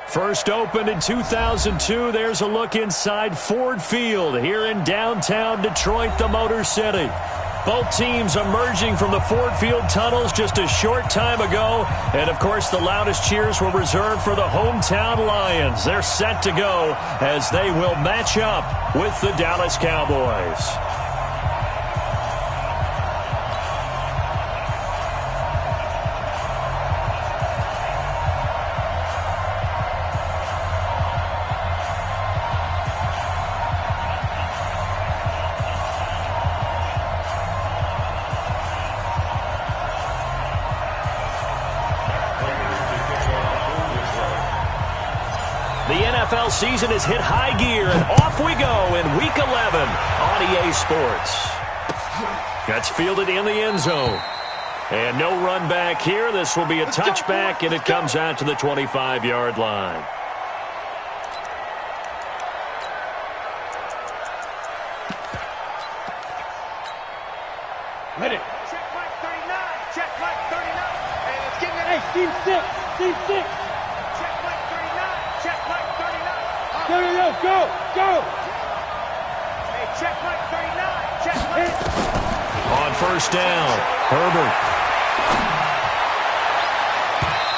First opened in 2002, there's a look inside Ford Field here in downtown Detroit, the Motor City. Both teams emerging from the Ford Field tunnels just a short time ago. And, of course, the loudest cheers were reserved for the hometown Lions. They're set to go as they will match up with the Dallas Cowboys. NFL season has hit high gear, and off we go in Week 11 on EA Sports. That's fielded in the end zone. And no run back here. This will be a touchback, and it comes out to the 25-yard line. Ready. Check like 39. Check like 39. And it's getting it. Hey, team 6. Team 6. Go, go! Hey, check like 39. Check like... On first down, Herbert.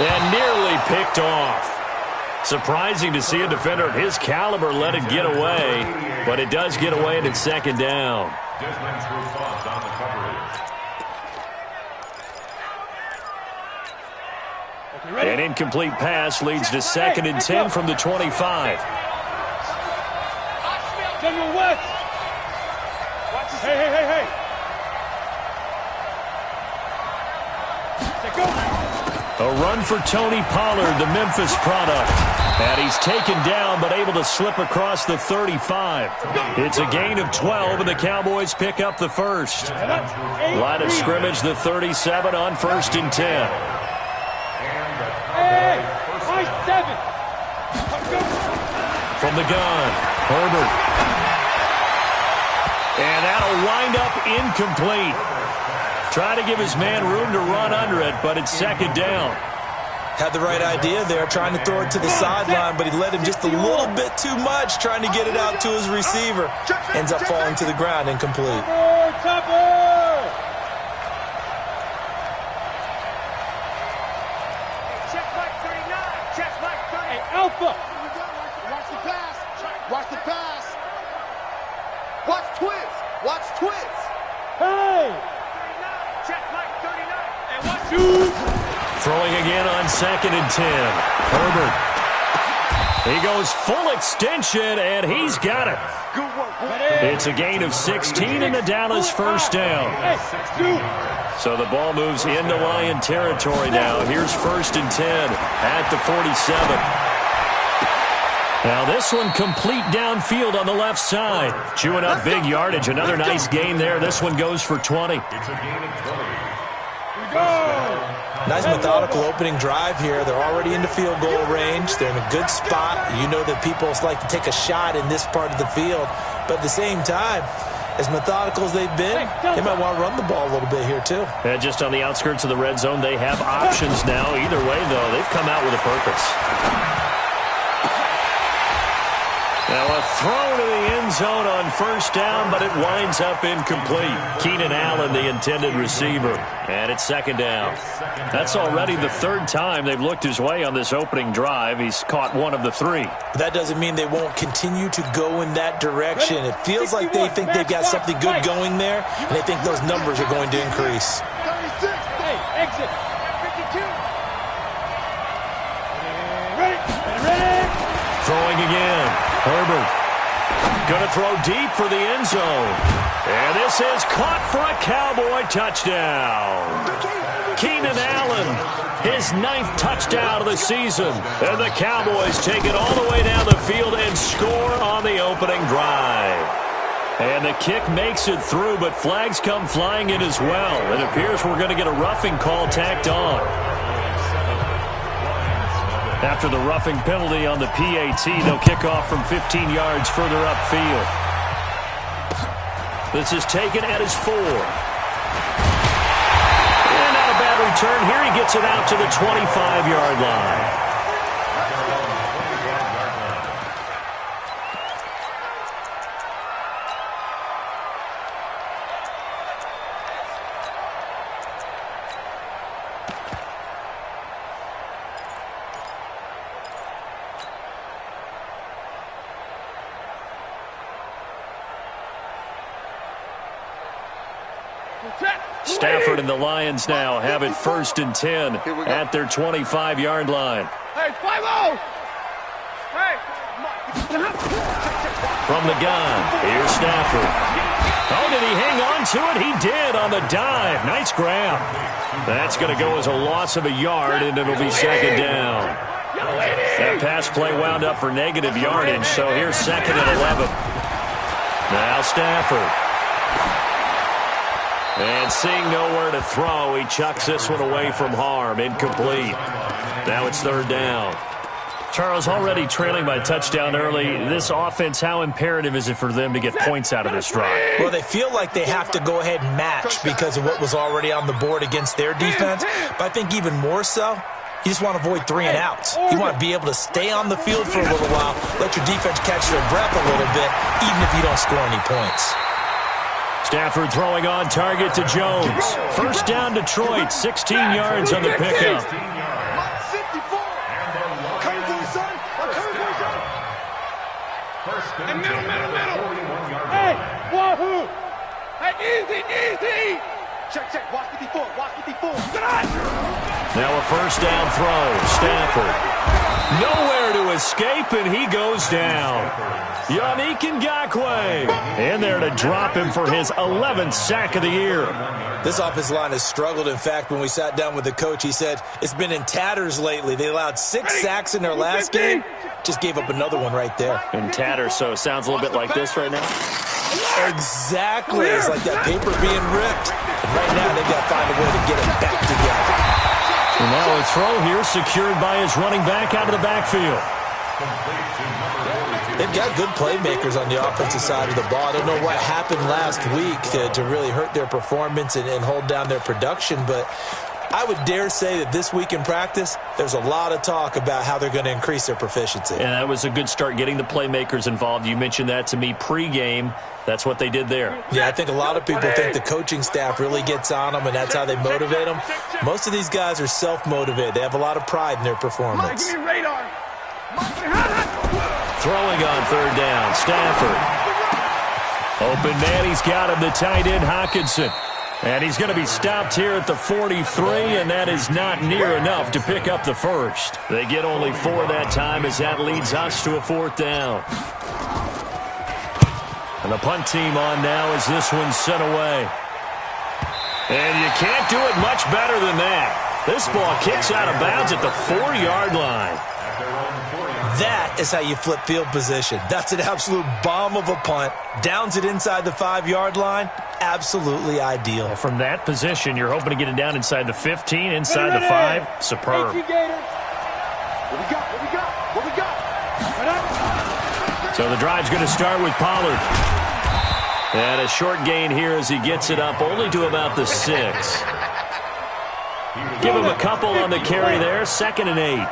And nearly picked off. Surprising to see a defender of his caliber let it get away, but it does get away and it's second down. An incomplete pass leads to 2nd and 10 from the 25. General West. Hey. A run for Tony Pollard, the Memphis product. And he's taken down but able to slip across the 35. It's a gain of 12, and the Cowboys pick up the first. Line of scrimmage, the 37 on 1st and 10. Hey, 7. From the gun, Herbert. And that'll wind up incomplete. Trying to give his man room to run under it, but it's second down. Had the right idea there, trying to throw it to the sideline, but he let him just a little bit too much, trying to get it out to his receiver. Ends up falling to the ground, incomplete. Check like 39. Check like 30. Hey, Alpha. Watch the pass. Watch the pass. Watch twins. Watch twins. Hey. 39. Check like 39. And watch two. Throwing again on 2nd and 10. Herbert. He goes full extension, and he's got it. Good work. It's a gain of 16 in the Dallas first down. So the ball moves into Lion territory now. Here's 1st and 10 at the 47. Now this one complete downfield on the left side. Chewing up big yardage. Another nice gain there. This one goes for 20. Nice methodical opening drive here. They're already into field goal range. They're in a good spot. You know that people like to take a shot in this part of the field. But at the same time, as methodical as they've been, they might want to run the ball a little bit here too. And just on the outskirts of the red zone, they have options now. Either way, though, they've come out with a purpose. Now a throw to the end zone on first down, but it winds up incomplete. Keenan Allen, the intended receiver. And it's second down. That's already the 3rd time they've looked his way on this opening drive. He's caught one of the 3. That doesn't mean they won't continue to go in that direction. It feels like they think they've got something good going there, and they think those numbers are going to increase. 36. Hey, exit. 52. Ready. Throwing again. Herbert. Going to throw deep for the end zone. And this is caught for a Cowboy touchdown. Keenan Allen, his 9th touchdown of the season. And the Cowboys take it all the way down the field and score on the opening drive. And the kick makes it through, but flags come flying in as well. It appears we're going to get a roughing call tacked on. After the roughing penalty on the PAT, they'll kick off from 15 yards further upfield. This is taken at his 4. And not a bad return. Here he gets it out to the 25-yard line. Stafford and the Lions now have it 1st and 10 at their 25-yard line. Hey, 5-0! Hey! From the gun, here's Stafford. Oh, did he hang on to it? He did on the dive. Nice grab. That's going to go as a loss of a yard, and it'll be 2nd down. That pass play wound up for negative yardage, so here's 2nd and 11. Now Stafford. And seeing nowhere to throw, he chucks this one away from harm. Incomplete. Now it's 3rd down. Charles, already trailing by touchdown early. This offense, how imperative is it for them to get points out of this drive? Well, they feel like they have to go ahead and match because of what was already on the board against their defense. But I think even more so, you just want to avoid 3 and outs. You want to be able to stay on the field for a little while, let your defense catch their breath a little bit, even if you don't score any points. Stafford throwing on target to Jones. 1st down Detroit, 16 yards on the pickup. Hey, middle. Hey, wahoo! Hey, easy! Check, watch 54, Now a 1st down throw. Stafford. Nowhere to escape, and he goes down. Yannick Ngakoue in there to drop him for his 11th sack of the year. This offensive line has struggled. In fact, when we sat down with the coach, he said it's been in tatters lately. They allowed 6 sacks in their last game. Just gave up another one right there. In tatters, so it sounds a little bit like this right now. Exactly. It's like that paper being ripped. And right now, they've got to find a way to get it back together. And now a throw here secured by his running back out of the backfield. They've got good playmakers on the offensive side of the ball. I don't know what happened last week to really hurt their performance and hold down their production, but I would dare say that this week in practice, there's a lot of talk about how they're going to increase their proficiency. And that was a good start, getting the playmakers involved. You mentioned that to me pregame. That's what they did there. Yeah, I think a lot of people think the coaching staff really gets on them, and that's how they motivate them. Most of these guys are self-motivated. They have a lot of pride in their performance. Give me radar. Throwing on 3rd down, Stafford. Open man, he's got him, the tight end, Hockenson. And he's going to be stopped here at the 43, and that is not near enough to pick up the 1st. They get only 4 that time as that leads us to a 4th down. And the punt team on now as this one's sent away. And you can't do it much better than that. This ball kicks out of bounds at the 4-yard line. That is how you flip field position. That's an absolute bomb of a punt. Downs it inside the 5-yard line. Absolutely ideal. Well, from that position, you're hoping to get it down inside the 15, inside the 5. Superb. What we got? So the drive's going to start with Pollard. And a short gain here as he gets it up only to about the 6. Give him a couple on the carry there. 2nd and 8.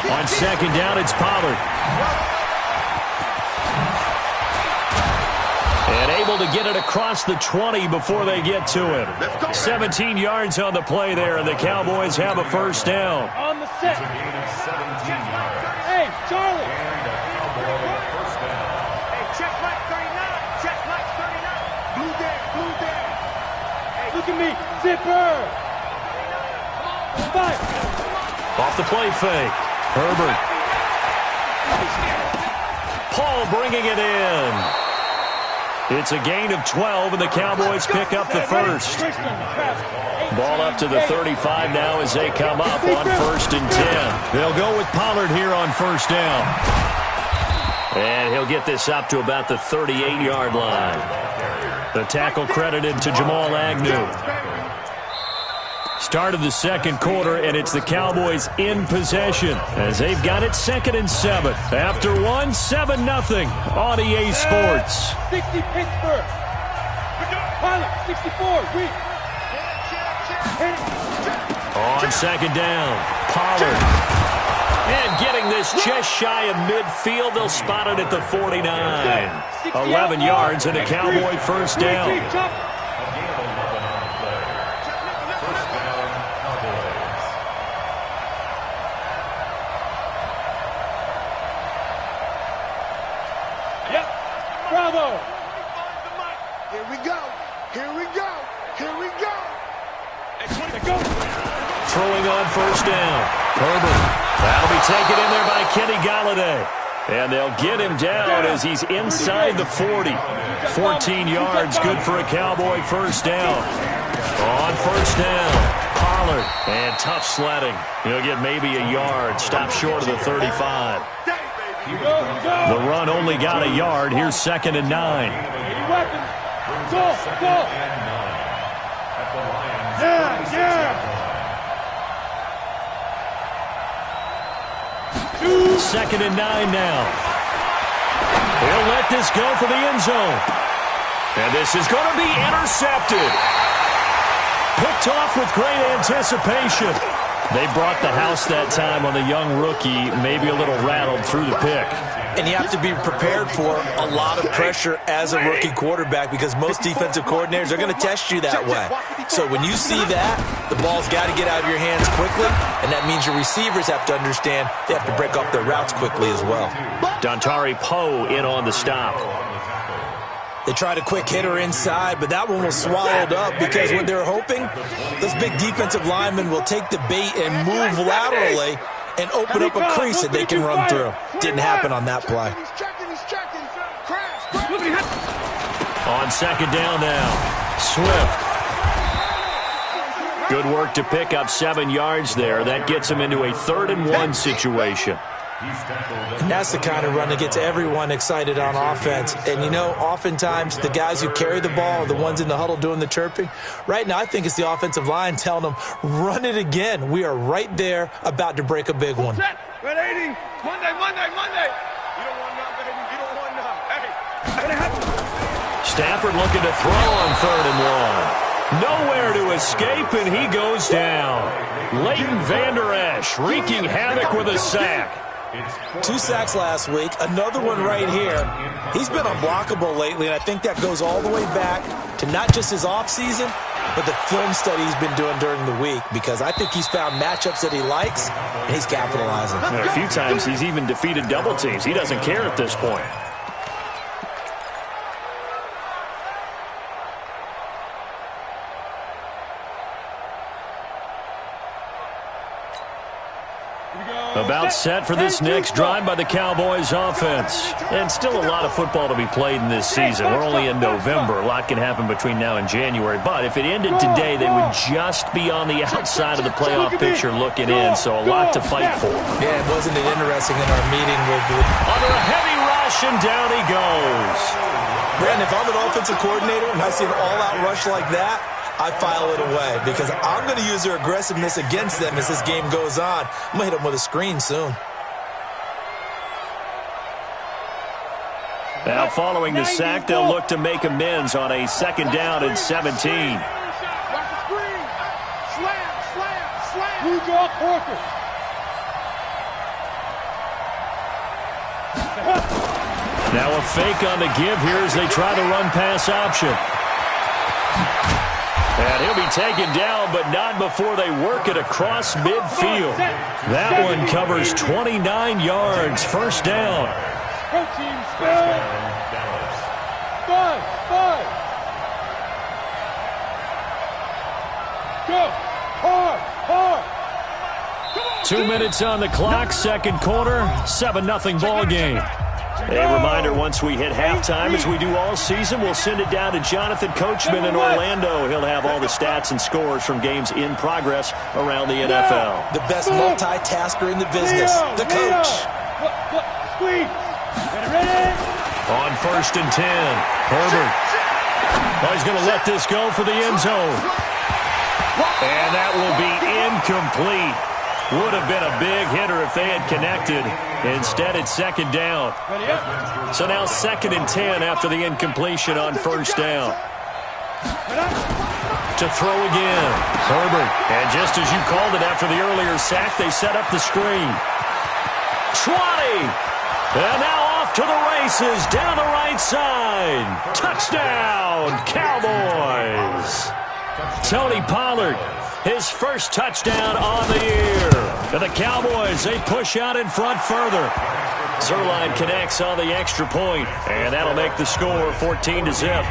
On 2nd down, it's Pollard. And able to get it across the 20 before they get to him. 17 yards on the play there, and the Cowboys have a 1st down. On the set. Hey, Charlie. Hey, check Mike 39. Check Mike 39. Blue there. Hey, look at me. Zipper. Five. Off the play fake. Herbert. Paul bringing it in. It's a gain of 12, and the Cowboys pick up the 1st. Ball up to the 35 now as they come up on 1st and 10. They'll go with Pollard here on 1st down. And he'll get this up to about the 38-yard line. The tackle credited to Jamal Agnew. Start of the 2nd quarter, and it's the Cowboys in possession as they've got it 2nd and 7. After 1, 7-0 on EA Sports. 60 Pittsburgh. Pilot, 64. On 2nd down, Pollard. And getting this just shy of midfield, they'll spot it at the 49. 11 yards and a Cowboy 1st down. Here we go. Here we go. Here we go. Throwing on first down. Herbert. That'll be taken in there by Kenny Galladay. And they'll get him down as he's inside the 40. 14 yards, good for a Cowboy first down. On first down, Pollard. And tough sledding. He'll get maybe a yard. Stop short of the 35. The run only got a yard. Here's 2nd and 9. Second and 9 now. He'll let this go for the end zone. And this is going to be intercepted. Picked off with great anticipation. They brought the house that time on the young rookie, maybe a little rattled through the pick. And you have to be prepared for a lot of pressure as a rookie quarterback because most defensive coordinators are going to test you that way. So when you see that, the ball's got to get out of your hands quickly, and that means your receivers have to understand they have to break off their routes quickly as well. Dontari Poe in on the stop. They tried a quick hitter inside, but that one was swallowed up because what they're hoping, those big defensive linemen will take the bait and move laterally and open up a crease that they can run through. Didn't happen on that play. On second down now, Swift. Good work to pick up 7 yards there. That gets him into a 3rd and 1 situation. And that's the kind of run that gets everyone excited on offense. And, you know, oftentimes the guys who carry the ball are the ones in the huddle doing the chirping. Right now, I think it's the offensive line telling them, run it again. We are right there about to break a big one. Red 80. Monday. You don't want none, baby. You don't want none. Hey. Stafford looking to throw on 3rd and 1. Nowhere to escape, and he goes down. Leighton Vander Esch wreaking havoc with a sack. 2 sacks last week, another one right here. He's been unblockable lately, and I think that goes all the way back to not just his offseason, but the film study he's been doing during the week, because I think he's found matchups that he likes, and he's capitalizing. A few times he's even defeated double teams. He doesn't care at this point. About set for this next drive by the Cowboys offense. And still a lot of football to be played in this season. We're only in November. A lot can happen between now and January. But if it ended today, they would just be on the outside of the playoff picture looking in. So a lot to fight for. Yeah, wasn't it interesting in our meeting with under a heavy rush, and down he goes. Brandon, if I'm an offensive coordinator and I see an all-out rush like that, I file it away because I'm going to use their aggressiveness against them as this game goes on. I'm going to hit them with a screen soon. Now following the sack, they'll look to make amends on a 2nd down and 17. Watch the screen. Slam. Blue dog Porter. Now a fake on the give here as they try the run-pass option. And he'll be taken down, but not before they work it across midfield. That one covers 29 yards. First down. Go. Hard. 2 minutes on the clock, second quarter, 7-0 ball game. A reminder, once we hit halftime, as we do all season, we'll send it down to Jonathan Coachman in Orlando. He'll have all the stats and scores from games in progress around the NFL. The best multitasker in the business, the coach. On 1st and 10, Herbert. Oh, he's going to let this go for the end zone. And that will be incomplete. Would have been a big hitter if they had connected. Instead, it's 2nd down. So now 2nd and 10 after the incompletion on 1st down. To throw again, Herbert. And just as you called it after the earlier sack, they set up the screen. 20. And now off to the races down the right side. Touchdown, Cowboys. Tony Pollard, his first touchdown on the year. And the Cowboys, they push out in front further. Zerline connects on the extra point, and that'll make the score 14-0.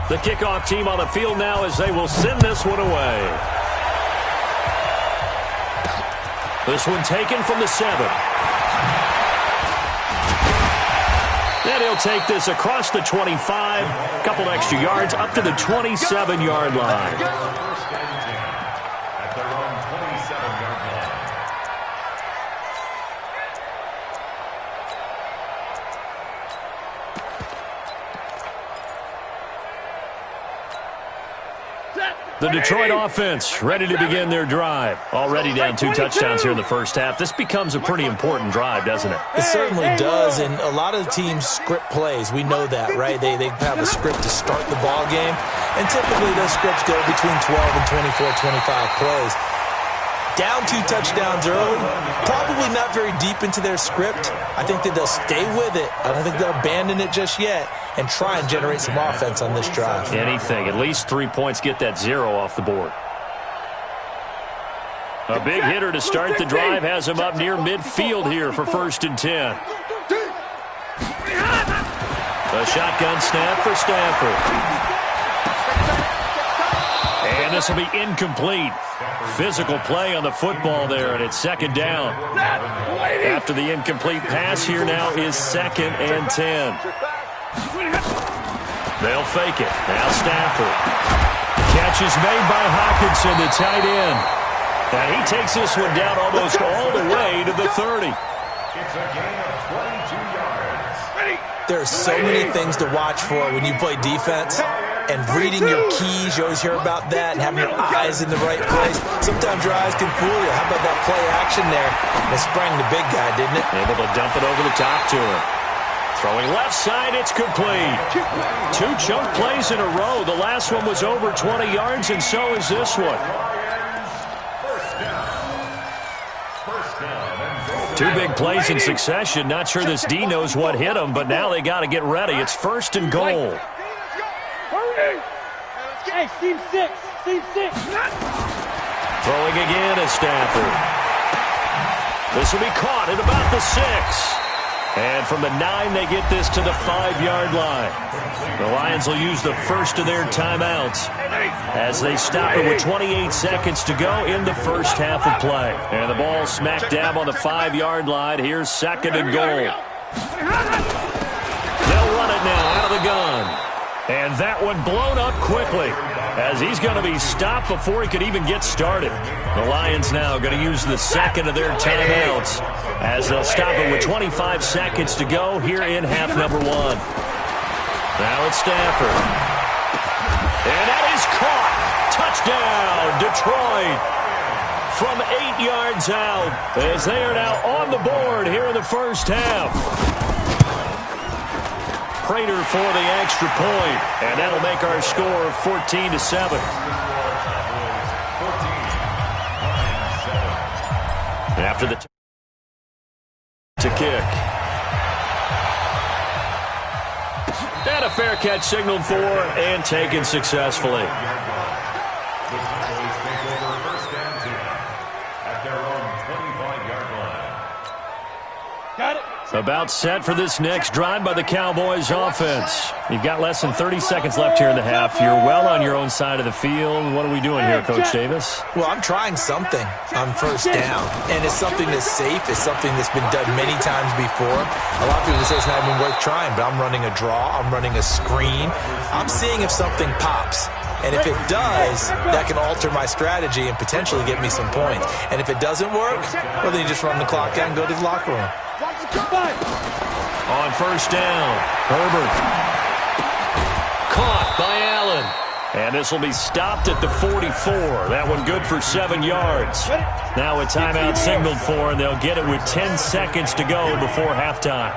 The kickoff team on the field now as they will send this one away. This one taken from the 7. And he'll take this across the 25, a couple extra yards up to the 27-yard line. The Detroit offense ready to begin their drive. Already down 2 touchdowns here in the first half. This becomes a pretty important drive, doesn't it? It certainly does, and a lot of the teams script plays. We know that, right? They have a script to start the ball game, and typically those scripts go between 12 and 24, 25 plays. Down 2 touchdowns early, probably not very deep into their script. I think that they'll stay with it. I don't think they'll abandon it just yet and try and generate some offense on this drive. Anything. At least 3 points, get that 0 off the board. A big hitter to start the drive has him up near midfield here for 1st and 10. A shotgun snap for Stafford. And this will be incomplete. Physical play on the football there, and it's 2nd down. After the incomplete pass, here now is 2nd and 10. They'll fake it. Now Stafford. Catch is made by Hawkinson, the tight end. And he takes this one down almost all the way to the 30. It's a gain of 22 yards. There are so many things to watch for when you play defense. And reading your keys, you always hear about that, and having your eyes in the right place. Sometimes your eyes can fool you. How about that play action there? It sprang the big guy, didn't it? Able to dump it over the top to him. Throwing left side, it's complete. 2 chunk plays in a row. The last one was over 20 yards, and so is this one. 2 big plays in succession. Not sure this D knows what hit him, but now they got to get ready. It's 1st and goal. Hey, team 6. Throwing again is Stafford. This will be caught at about the 6. And from the 9, they get this to the 5-yard line. The Lions will use the first of their timeouts as they stop it with 28 seconds to go in the first half of play. And the ball smack dab on the 5-yard line. Here's 2nd and goal. They'll run it now out of the gun. And that one blown up quickly as he's going to be stopped before he could even get started. The Lions now going to use the 2nd of their timeouts as they'll stop it with 25 seconds to go here in half number 1. Now it's Stafford. And that is caught. Touchdown, Detroit. From 8 yards out as they are now on the board here in the first half. Prater for the extra point, and that'll make our score 14-7. After the to kick. And a fair catch signaled for and taken successfully. Got it. About set for this next drive by the Cowboys offense. You've got less than 30 seconds left here in the half. You're well on your own side of the field. What are we doing here, Coach Davis? Well, I'm trying something on 1st down, and it's something that's safe. It's something that's been done many times before. A lot of people say it's not even worth trying, but I'm running a draw. I'm running a screen. I'm seeing if something pops. And if it does, that can alter my strategy and potentially get me some points. And if it doesn't work, well, then you just run the clock down and go to the locker room. On 1st down, Herbert. Caught by Allen. And this will be stopped at the 44. That one good for 7 yards. Now a timeout signaled for, and they'll get it with 10 seconds to go before halftime.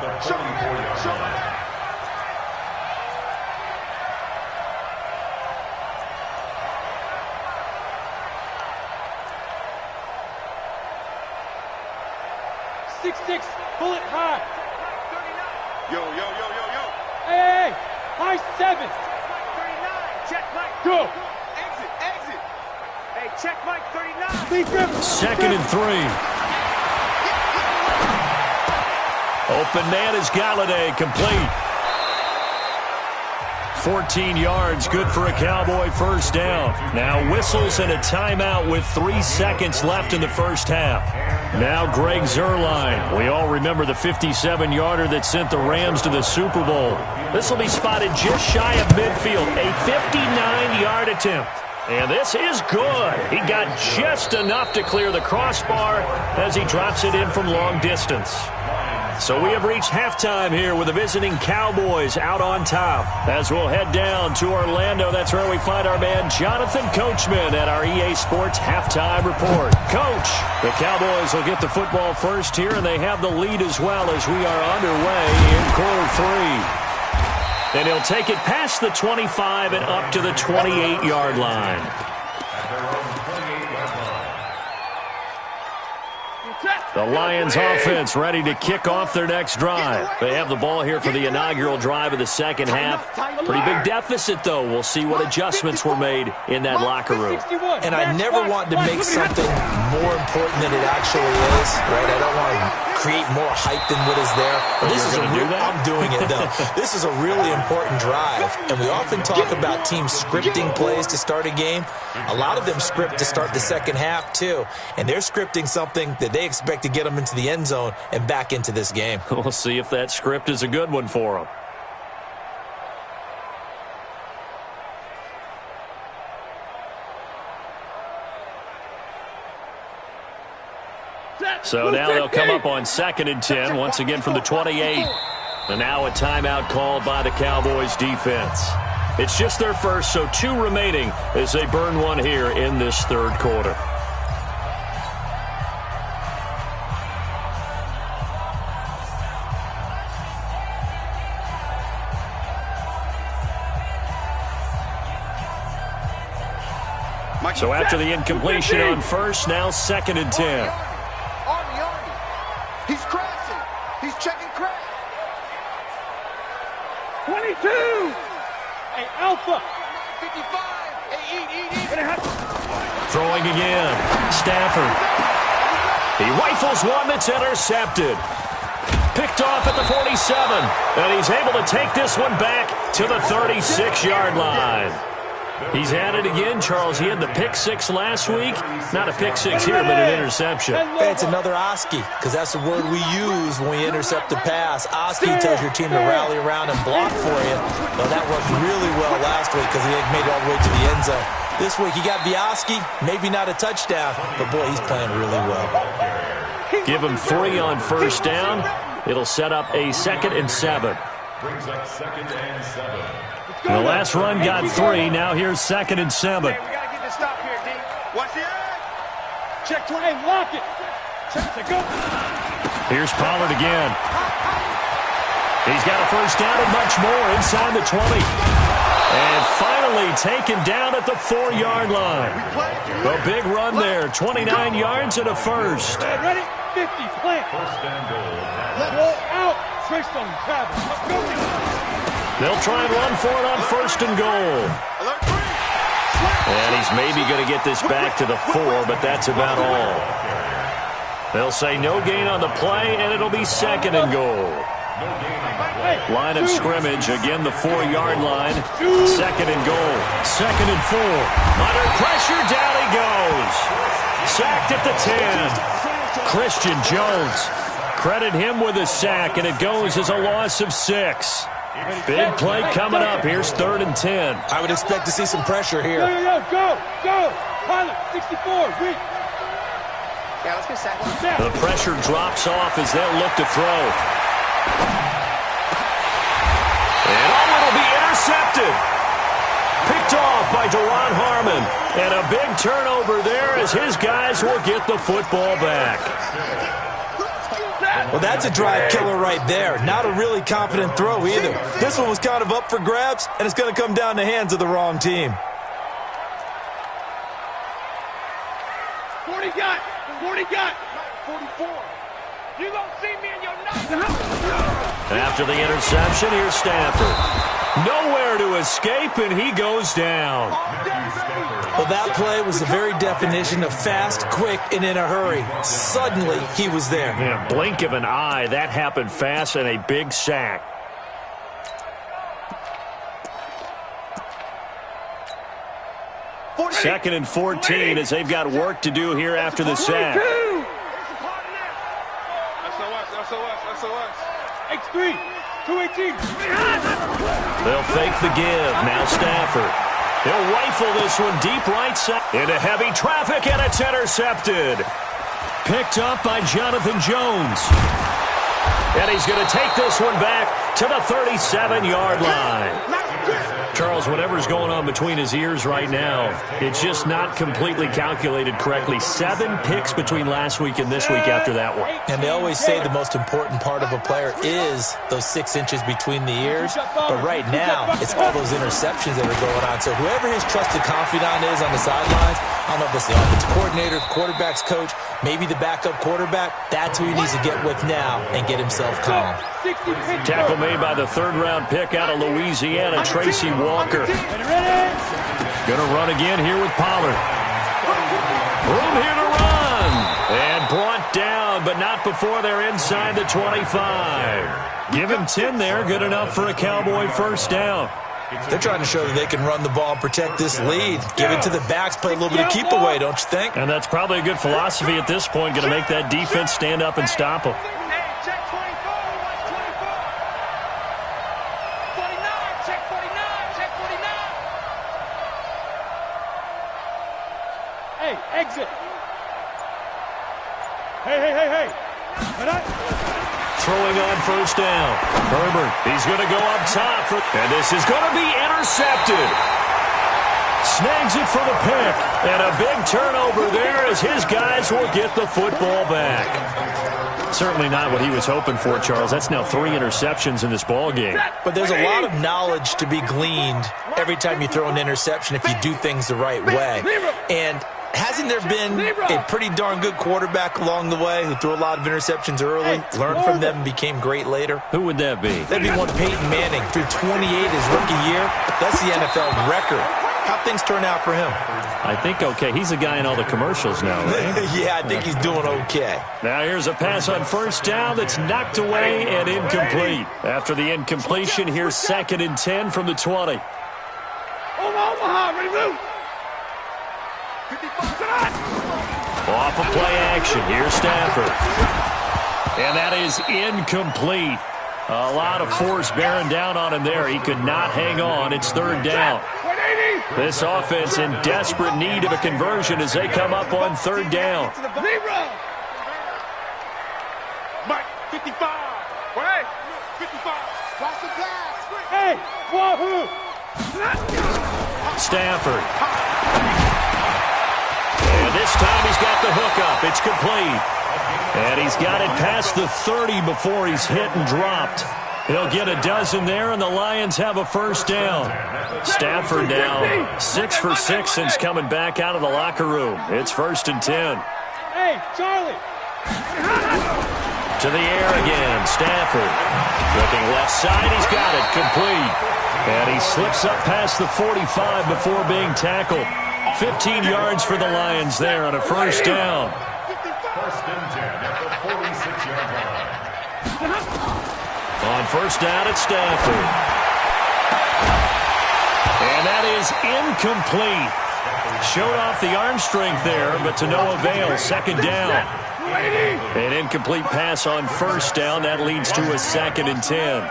Pull it high. Yo. Hey. High 7. 39. Check Mike. Go. Exit. Hey, check Mike 39. 2nd and 3. Open man is Galladay, complete. 14 yards, good for a Cowboy first down. Now whistles and a timeout with 3 seconds left in the first half. Now Greg Zuerlein. We all remember the 57-yarder that sent the Rams to the Super Bowl. This will be spotted just shy of midfield, a 59-yard attempt. And this is good. He got just enough to clear the crossbar as he drops it in from long distance. So we have reached halftime here with the visiting Cowboys out on top. As we'll head down to Orlando, that's where we find our man Jonathan Coachman at our EA Sports Halftime Report. Coach, the Cowboys will get the football first here, and they have the lead as well as we are underway in quarter 3. And he'll take it past the 25 and up to the 28-yard line. The Lions offense ready to kick off their next drive. They have the ball here for the inaugural drive of the second half. Pretty big deficit, though. We'll see what adjustments were made in that locker room. And I never want to make something more important than it actually is, right? I don't want to create more hype than what is there. But this is I'm doing it, though. This is a really important drive. And we often talk about teams scripting plays to start a game. A lot of them script to start the second half, too. And they're scripting something that they expect to get them into the end zone and back into this game. We'll see if that script is a good one for them. So now they'll come up on 2nd and 10, once again from the 28. And now a timeout called by the Cowboys defense. It's just their first, so 2 remaining as they burn one here in this third quarter. So after the incompletion on first, now 2nd and 10. Army. He's crashing. He's checking crash. 22. Hey, Alpha. 55. Hey, eat. Throwing again. Stafford. He rifles one that's intercepted. Picked off at the 47. And he's able to take this one back to the 36-yard line. He's at it again, Charles. He had the pick 6 last week. Not a pick 6 here, but an interception. It's another Oski, because that's the word we use when we intercept a pass. Oski tells your team to rally around and block for you. Well, that worked really well last week because he made it all the way to the end zone. This week he got Oski, maybe not a touchdown, but boy, he's playing really well. Give him 3 on first down. It'll set up a 2nd and 7. Brings up 2nd and 7. The last run got 3. Now here's 2nd and 7. Hey, we got to get this stop here, D. Watch the edge. Check 20. Hey, lock it. Check, go. Here's Pollard again. He's got a first down and much more inside the 20. And finally taken down at the 4-yard line. A big run there. 29 yards and a first. Ready? 50. Plant. First and goal. Roll out. Trace on Travis. Let's go. They'll try and run for it on 1st and goal. And he's maybe going to get this back to the 4, but that's about all. They'll say no gain on the play, and it'll be 2nd and goal. Line of scrimmage, again the 4-yard line. 2nd and goal. 2nd and 4. Under pressure, down he goes. Sacked at the 10. Christian Jones. Credit him with a sack, and it goes as a loss of 6. Big play coming up. Here's 3rd and 10. I would expect to see some pressure here. Go. Pilot, 64, weak. Yeah, let's get sacked. The pressure drops off as they'll look to throw. And it'll be intercepted. Picked off by Deron Harmon. And a big turnover there as his guys will get the football back. Well, that's a drive killer right there. Not a really confident throw either. This one was kind of up for grabs, and it's going to come down the hands of the wrong team. 40 got. 44. You don't see me in your night. After the interception, here's Stafford. Nowhere to escape, and he goes down. Well, that play was the very definition of fast, quick, and in a hurry. Suddenly, he was there. Yeah, blink of an eye. That happened fast and a big sack. 2nd and 14 as they've got work to do here after the sack. X3, 218. They'll fake the give. Now Stafford. He'll rifle this one deep right side. Into heavy traffic, and it's intercepted. Picked up by Jonathan Jones. And he's going to take this one back to the 37-yard line. Charles, whatever's going on between his ears right now, it's just not completely calculated correctly. 7 picks between last week and this week after that one. And they always say the most important part of a player is those 6 inches between the ears. But right now, it's all those interceptions that are going on. So whoever his trusted confidant is on the sidelines, I don't know if it's the offensive coordinator, the quarterback's coach, maybe the backup quarterback, that's who he needs to get with now and get himself calm. Tackle made by the 3rd-round pick out of Louisiana, Tracy Walker. Going to run again here with Pollard. Room here to run. And brought down, but not before they're inside the 25. Give him 10 there. Good enough for a Cowboy first down. They're trying to show that they can run the ball and protect this lead. Give it to the backs, play a little bit of keep away, don't you think? And that's probably a good philosophy at this point. Going to make that defense stand up and stop them. Exit. Hey. Throwing on first down. Herbert, he's going to go up top. And this is going to be intercepted. Snags it for the pick. And a big turnover there as his guys will get the football back. Certainly not what he was hoping for, Charles. That's now 3 interceptions in this ball game. But there's a lot of knowledge to be gleaned every time you throw an interception if you do things the right way. And hasn't there been a pretty darn good quarterback along the way who threw a lot of interceptions early, learned from them, and became great later? Who would that be? That'd be one Peyton Manning. Threw 28 his rookie year. That's the NFL record. How'd things turn out for him? I think okay. He's a guy in all the commercials now, right? Yeah, I think he's doing okay. Now here's a pass on first down that's knocked away and incomplete. After the incompletion, here's 2nd and 10 from the 20. Omaha, ready to move. Off a play action. Here's Stafford. And that is incomplete. A lot of force bearing down on him there. He could not hang on. It's 3rd down. This offense in desperate need of a conversion as they come up on 3rd down. Mike, 55. Hey, 55. Watch the pass. Hey, wahoo. Stafford. And this time he's got the hook up. It's complete. And he's got it past the 30 before he's hit and dropped. He'll get a dozen there, and the Lions have a first down. Stafford now 6 for 6 since coming back out of the locker room. It's 1st and 10. Hey, Charlie. To the air again. Stafford. Looking left side. He's got it. Complete. And he slips up past the 45 before being tackled. 15 yards for the Lions there on a first down. 1st and 10 at the 46-yard line. On first down at Stafford. And that is incomplete. Showed off the arm strength there, but to no avail. 2nd down. An incomplete pass on first down. That leads to a 2nd and 10.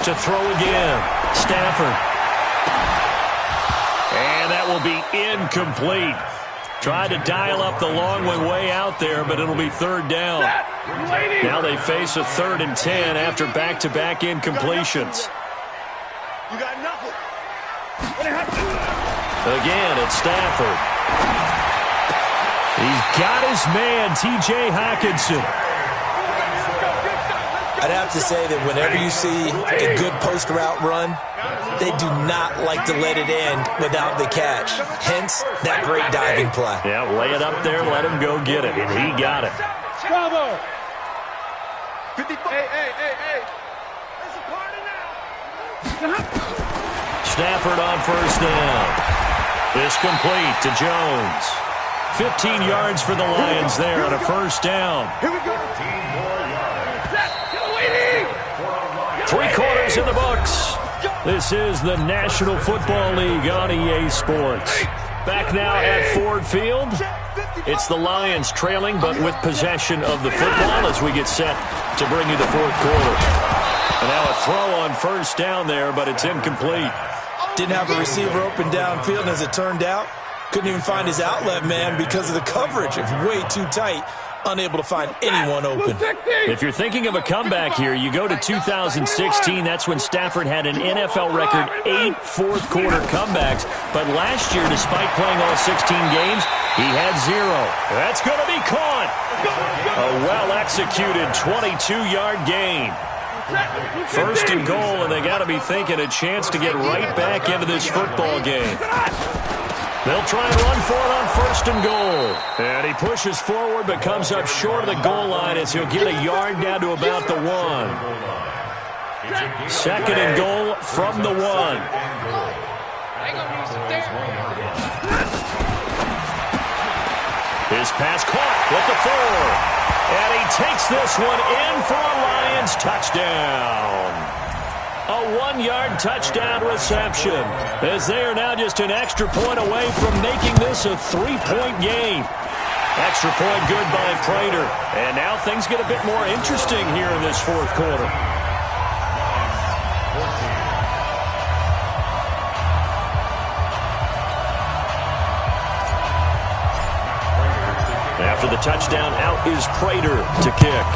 To throw again. Stafford. And that will be incomplete. Tried to dial up the long one way out there, but it'll be 3rd down. Now they face a 3rd and 10 after back-to-back incompletions. You got nothing. Again, it's Stafford. He's got his man, T.J. Hockenson. I'd have to say that whenever you see a good post route run, they do not like to let it end without the catch. Hence, that great diving play. Yeah, lay it up there, let him go get it, and he got it. Bravo. 55. Hey. There's a party now. Stafford on first down. This complete to Jones. 15 yards for the Lions there on a first down. Here we go. 3 quarters in the books. This is the National Football League on EA Sports. Back now at Ford Field. It's the Lions trailing, but with possession of the football as we get set to bring you the fourth quarter. And now a throw on first down there, but it's incomplete. Didn't have a receiver open downfield, and as it turned out, couldn't even find his outlet man because of the coverage. It's way too tight. Unable to find anyone open. If you're thinking of a comeback here, you go to 2016. That's when Stafford had an NFL record 8 fourth-quarter comebacks. But last year, despite playing all 16 games, he had 0. That's going to be caught. A well-executed 22-yard gain. First and goal, and they got to be thinking a chance to get right back into this football game. They'll try and run for it on first and goal. And he pushes forward but comes up short of the goal line as he'll get a yard down to about the 1. Second and goal from the 1. His pass caught with the 4. And he takes this one in for a Lions touchdown. A 1-yard touchdown reception, as they are now just an extra point away from making this a 3-point game. Extra point good by Prater. And now things get a bit more interesting here in this fourth quarter. After the touchdown, out is Prater to kick.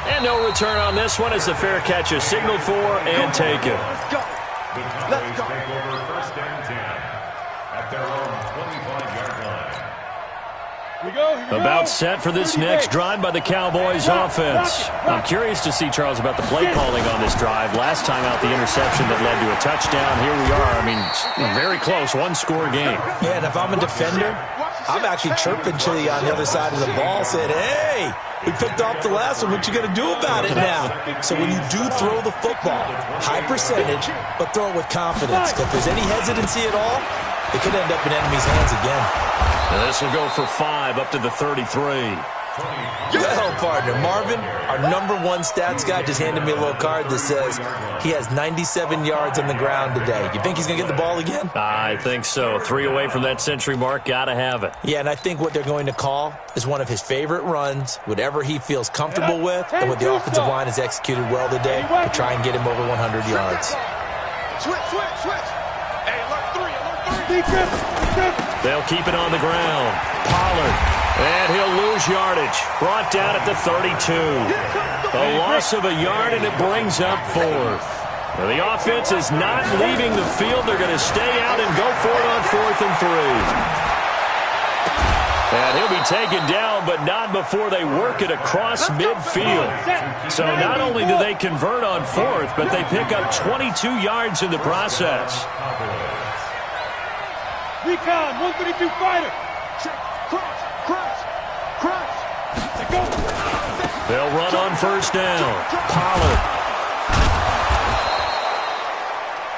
And no return on this one as the fair catch is signaled for and taken. Let's go. Let's go. Take over first and 10 at their own 25-yard line. About set for this next drive by the Cowboys offense. I'm curious to see, Charles, about the play calling on this drive. Last time out, the interception that led to a touchdown. Here we are. I mean, very close, one-score game. Yeah, and if I'm a defender, I'm actually chirping Chili on the other side of the ball, saying, hey, we picked off the last one. What you going to do about it now? So when you do throw the football, high percentage, but throw it with confidence. If there's any hesitancy at all, it could end up in enemy's hands again. And this will go for 5 up to the 33. Well, partner, Marvin, our #1 stats guy, just handed me a little card that says he has 97 yards on the ground today. You think he's going to get the ball again? I think so. 3 away from that century mark. Got to have it. Yeah, and I think what they're going to call is one of his favorite runs, whatever he feels comfortable with, and what the offensive line has executed well today to try and get him over 100 yards. Switch. Hey, alert 3. They'll keep it on the ground. Pollard. And he'll lose yardage. Brought down at the 32. A loss of a yard, and it brings up 4th. Now, the offense is not leaving the field. They're going to stay out and go for it on 4th and 3. And he'll be taken down, but not before they work it across midfield. So not only do they convert on 4th, but they pick up 22 yards in the process. Recon, 132 fighter. Crush. They'll run on first down. Pollard.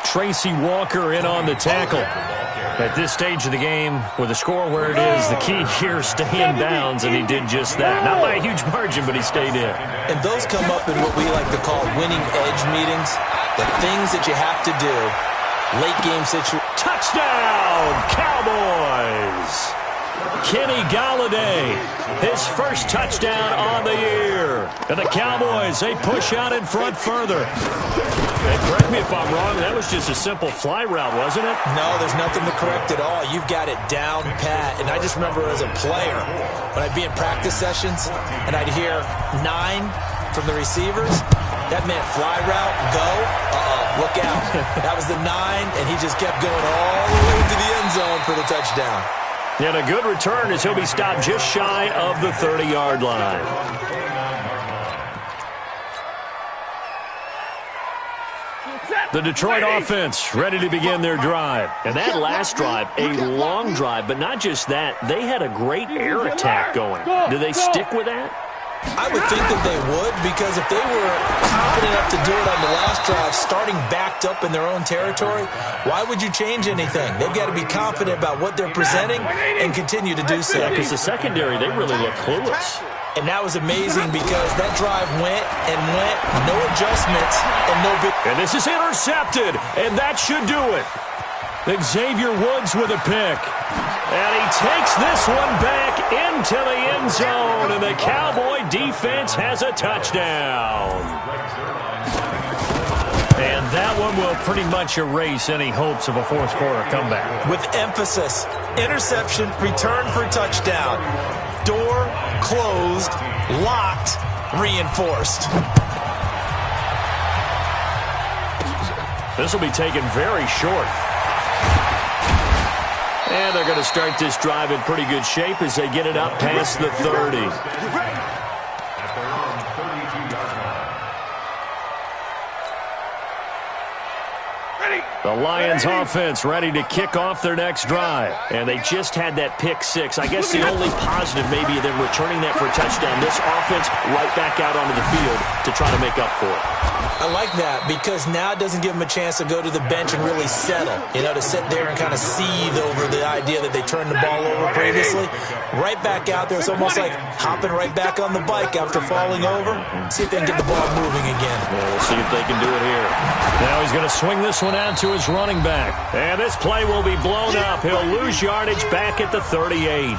Tracy Walker in on the tackle. At this stage of the game, with the score where it is, the key here, stay in bounds, and he did just that. Not by a huge margin, but he stayed in. And those come up in what we like to call winning edge meetings. The things that you have to do. Late game situation. Touchdown, Cowboys! Kenny Galladay, his first touchdown on the year. And the Cowboys, they push out in front further. And correct me if I'm wrong, that was just a simple fly route, wasn't it? No, there's nothing to correct at all. You've got it down pat. And I just remember as a player, when I'd be in practice sessions, and I'd hear 9 from the receivers, that meant fly route, go, look out. That was the 9, and he just kept going all the way to the end zone for the touchdown. And a good return as he'll be stopped just shy of the 30-yard line. The Detroit offense ready to begin their drive. And that last drive, a long drive, but not just that, they had a great air attack going. Do they stick with that? I would think that they would, because if they were confident enough to do it on the last drive, starting backed up in their own territory, why would you change anything? They've got to be confident about what they're presenting and continue to do so. Yeah, because the secondary, they really look clueless. And that was amazing because that drive went and went, no adjustments, and no big... And this is intercepted, and that should do it. Xavier Woods with a pick. And he takes this one back into the end zone, and the Cowboy defense has a touchdown. And that one will pretty much erase any hopes of a fourth-quarter comeback. With emphasis, interception, return for touchdown. Door closed, locked, reinforced. This will be taken very short. And they're going to start this drive in pretty good shape as they get it up past the 30. The Lions offense ready to kick off their next drive. And they just had that pick six. I guess the only positive maybe of them returning that for a touchdown. This offense right back out onto the field to try to make up for it. I like that because now it doesn't give them a chance to go to the bench and really settle. You know, to sit there and kind of seethe over the idea that they turned the ball over previously. Right back out there. It's almost like hopping right back on the bike after falling over. See if they can get the ball moving again. Yeah, we'll see if they can do it here. Now he's going to swing this one out to his running back. And this play will be blown up. He'll lose yardage back at the 38.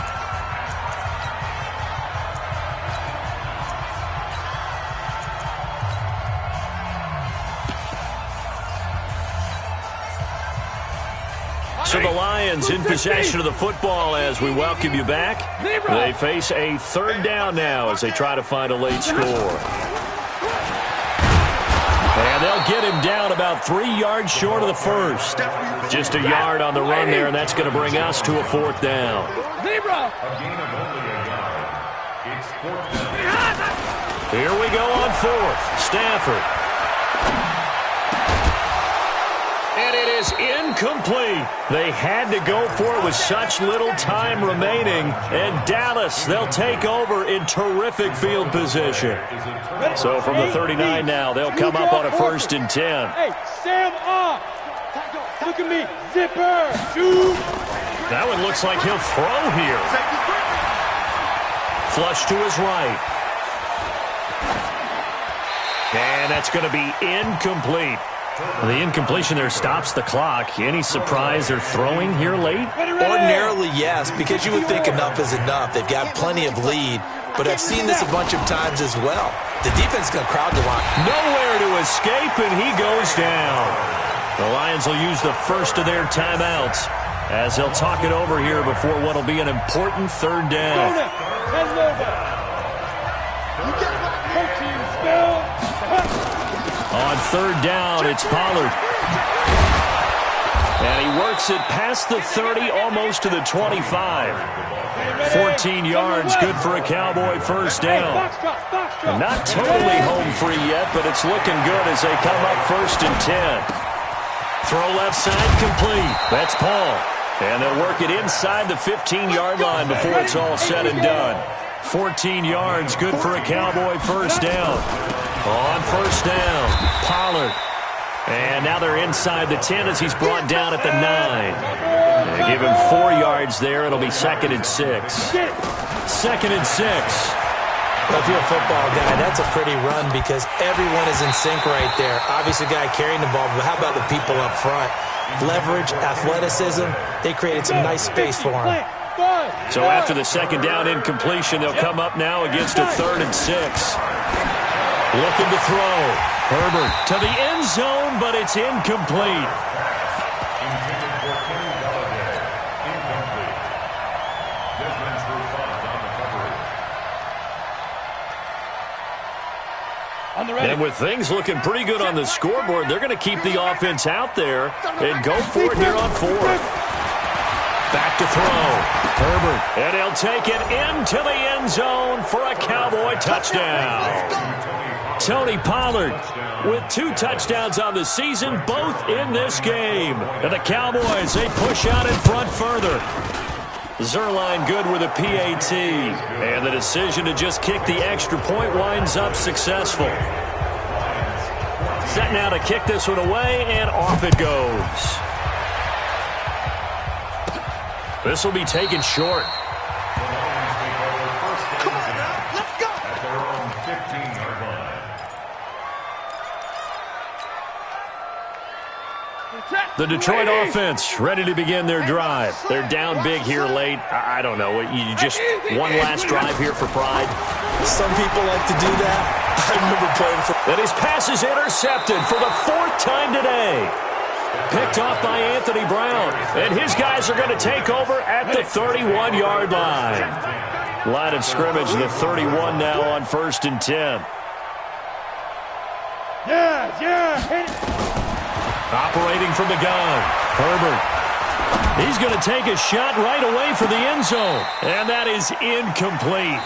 So the Lions in possession of the football as we welcome you back. They face a third down now as they try to find a late score. And they'll get him down about 3 yards short of the first. Just a yard on the run there, and that's going to bring us to a fourth down. Here we go on fourth. Stafford. And it is incomplete. They had to go for it with such little time remaining. And Dallas, they'll take over in terrific field position. So from the 39 now, they'll come up on a 1st and 10. Hey, Sam off. Look at me. Zipper. Shoot. That one looks like he'll throw here. Flush to his right. And that's going to be incomplete. The incompletion there stops the clock. Any surprise they're throwing here late? Ordinarily, yes, because you would think enough is enough. They've got plenty of lead, but I've seen this a bunch of times as well. The defense is going to crowd the line. Nowhere to escape, and he goes down. The Lions will use the first of their timeouts as they'll talk it over here before what will be an important third down. On third down, it's Pollard. And he works it past the 30, almost to the 25. 14 yards, good for a Cowboy first down. Not totally home free yet, but it's looking good as they come up 1st and 10. Throw left side complete. That's Paul. And they'll work it inside the 15-yard line before it's all said and done. 14 yards, good for a Cowboy first down. On first down, Pollard. And now they're inside the 10 as he's brought down at the 9. They give him 4 yards there. It'll be 2nd and 6. 2nd and 6. Well, if you're a football guy, that's a pretty run because everyone is in sync right there. Obviously, the guy carrying the ball, but how about the people up front? Leverage, athleticism, they created some nice space for him. So after the 2nd down incompletion, they'll come up now against a 3rd and 6. Looking to throw. Herbert to the end zone, but it's incomplete. And with things looking pretty good on the scoreboard, they're going to keep the offense out there and go for it here on 4th. Back to throw. Herbert. And he'll take it into the end zone for a Cowboy touchdown. Tony Pollard with 2 touchdowns on the season, both in this game. And the Cowboys, they push out in front further. Zerline good with a PAT. And the decision to just kick the extra point winds up successful. Set now to kick this one away, and off it goes. This will be taken short. The Detroit offense ready to begin their drive. They're down big here late. I don't know. You just one last drive here for pride. Some people like to do that. I remember playing for... And his pass is intercepted for the 4th time today. Picked off by Anthony Brown. And his guys are going to take over at the 31-yard line. Line of scrimmage, the 31 now on 1st and 10. Operating from the gun, Herbert. He's going to take a shot right away for the end zone. And that is incomplete.